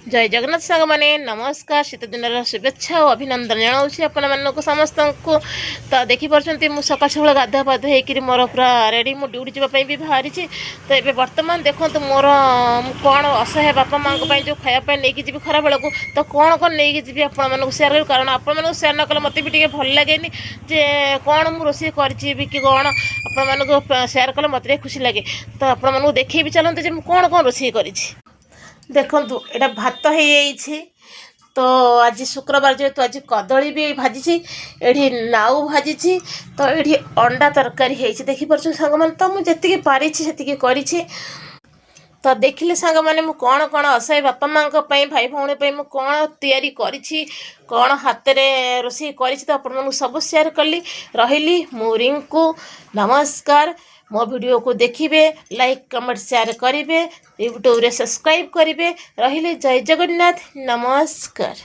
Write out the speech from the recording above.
जय जगन्नाथ सांग मैंने नमस्कार शीत दिन शुभेच्छा और अभिनंदन जनाऊँगी आपण समस्त को। तो देखिपे मुझे सकाल सकाल गाधा पाध हो मोर पूरा रेडी मो ड्यूटी जावाई भी बाहरी। तो ये बर्तमान देखो मोर कौन असहाय बापा माँ जो खायापी नहीं जी खरा बेलू तो कौन कौन नहीं जी आपको सेयार कर कारण आपको सेयार न कले मत भी भल लगे जे कौन मुझे रोषे करी कि कौन आपको सेयार कले मत खुशी लगे। तो आपको देखे भी चलते कौन कौन रोषे कर देखु एटा भात हो जाइए। तो आज शुक्रवार जेहेतु आज कदली भी भाजी ये नाउ भाजी तो ये अंडा तरकारी है देखिपुर सांग मैंने। तो मुझे पारी से करी तो देखिले सांग मैंने मु कौन कौन असहाय बापा माँ भाई भौणी मु कौन तैयारी करी कौन हाथ में रोषे करी तो आप सब शेयर कली रही मु रिंकू नमस्कार। मो वीडियो को देखिए लाइक कमेंट शेयर करेंगे यूट्यूब रे सब्सक्राइब करेंगे रही जय जगन्नाथ नमस्कार।